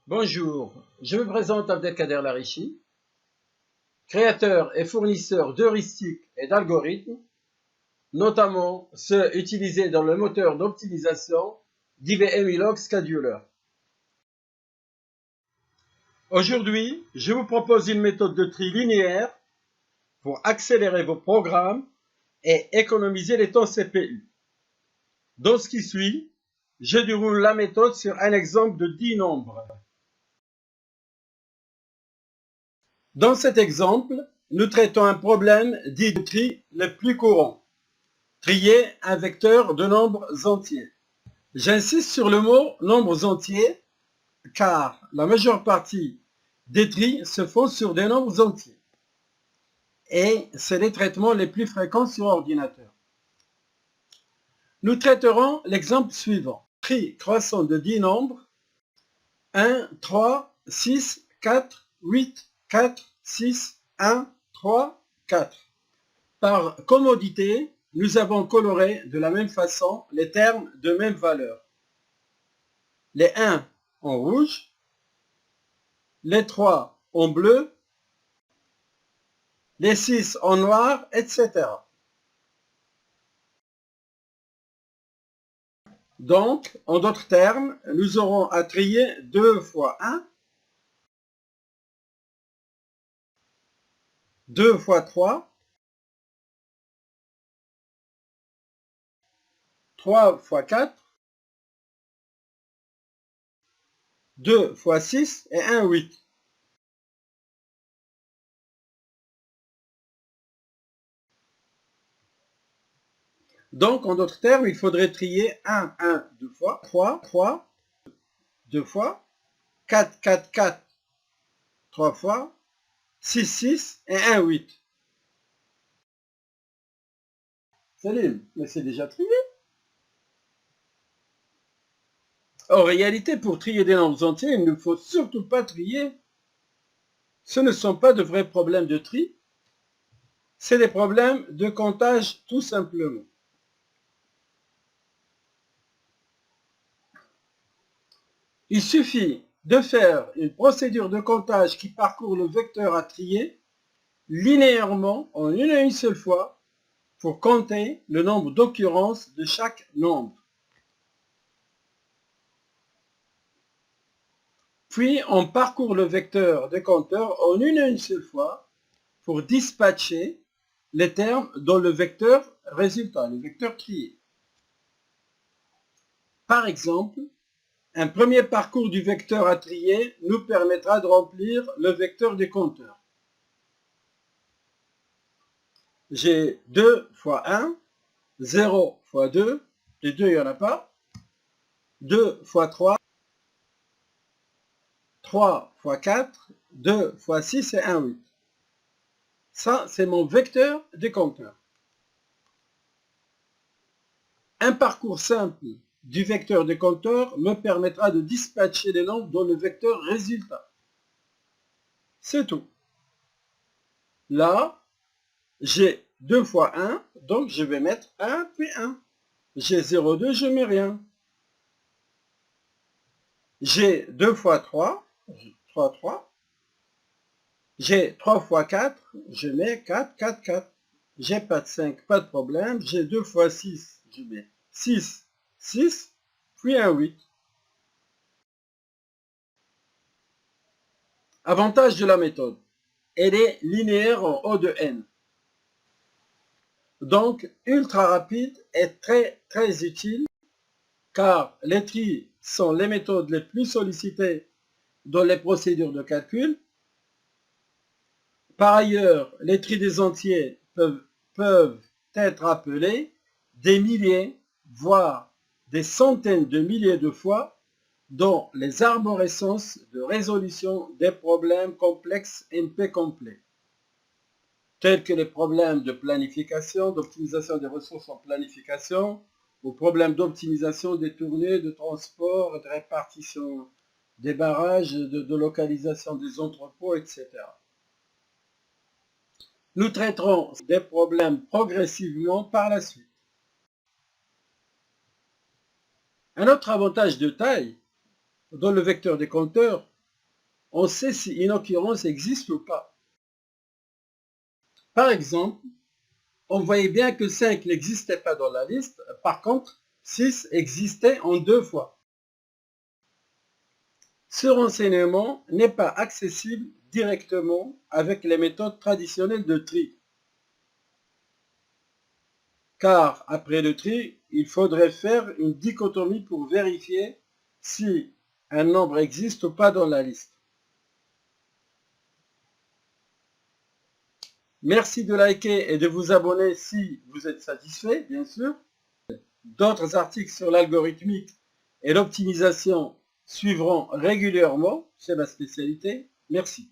Bonjour, je me présente Abdelkader Larichi, créateur et fournisseur d'heuristiques et d'algorithmes, notamment ceux utilisés dans le moteur d'optimisation d'IBM iLog Scheduler. Aujourd'hui, je vous propose une méthode de tri linéaire pour accélérer vos programmes et économiser les temps CPU. Dans ce qui suit, je déroule la méthode sur un exemple de 10 nombres. Dans cet exemple, nous traitons un problème dit de tri le plus courant. Trier un vecteur de nombres entiers. J'insiste sur le mot nombres entiers car la majeure partie des tris se font sur des nombres entiers. Et c'est les traitements les plus fréquents sur ordinateur. Nous traiterons l'exemple suivant. Tri croissant de 10 nombres 1, 3, 6, 4, 8, 4, 6, 1, 3, 4. Par commodité, nous avons coloré de la même façon les termes de même valeur. Les 1 en rouge, les 3 en bleu, les 6 en noir, etc. Donc, en d'autres termes, nous aurons à trier 2 fois 1, 2 fois 3, 3 fois 4, 2 fois 6 et 1, 8. Donc, en d'autres termes, il faudrait trier 1, 1, 2 fois, 3, 3, 2 fois, 4, 4, 4, 3 fois, 6, 6 et 1, 8. Salut, mais c'est déjà trié. En réalité, pour trier des nombres entiers, il ne faut surtout pas trier. Ce ne sont pas de vrais problèmes de tri, c'est des problèmes de comptage tout simplement. Il suffit de faire une procédure de comptage qui parcourt le vecteur à trier linéairement en une et une seule fois pour compter le nombre d'occurrences de chaque nombre. Puis on parcourt le vecteur des compteurs en une et une seule fois pour dispatcher les termes dans le vecteur résultat, le vecteur trié. Par exemple, un premier parcours du vecteur à trier nous permettra de remplir le vecteur des compteurs. J'ai 2 fois 1, 0 fois 2, les 2 il n'y en a pas, 2 fois 3, 3 fois 4, 2 fois 6 et 1, 8. Ça, c'est mon vecteur des compteurs. Un parcours simple du vecteur des compteurs me permettra de dispatcher les nombres dans le vecteur résultat. C'est tout. Là, j'ai 2 fois 1, donc je vais mettre 1 puis 1. J'ai 0,2, je mets rien. J'ai 2 fois 3, 3, 3. J'ai 3 fois 4, je mets 4, 4, 4. J'ai pas de 5, pas de problème. J'ai 2 fois 6, je mets 6, 6, puis un 8. Avantage de la méthode, elle est linéaire en O de n. Donc, ultra rapide et très utile, car les tris sont les méthodes les plus sollicitées dans les procédures de calcul. Par ailleurs, les tris des entiers peuvent être appelés des milliers, voire des centaines de milliers de fois dans les arborescences de résolution des problèmes complexes NP complets, tels que les problèmes de planification, d'optimisation des ressources en planification, aux problèmes d'optimisation des tournées, de transport, de répartition des barrages, de localisation des entrepôts, etc. Nous traiterons des problèmes progressivement par la suite. Un autre avantage de taille dans le vecteur des compteurs, on sait si une occurrence existe ou pas. Par exemple, on voyait bien que 5 n'existait pas dans la liste, par contre, 6 existait en 2 fois. Ce renseignement n'est pas accessible directement avec les méthodes traditionnelles de tri. Car après le tri, il faudrait faire une dichotomie pour vérifier si un nombre existe ou pas dans la liste. Merci de liker et de vous abonner si vous êtes satisfait, bien sûr. D'autres articles sur l'algorithmique et l'optimisation suivront régulièrement, c'est ma spécialité. Merci.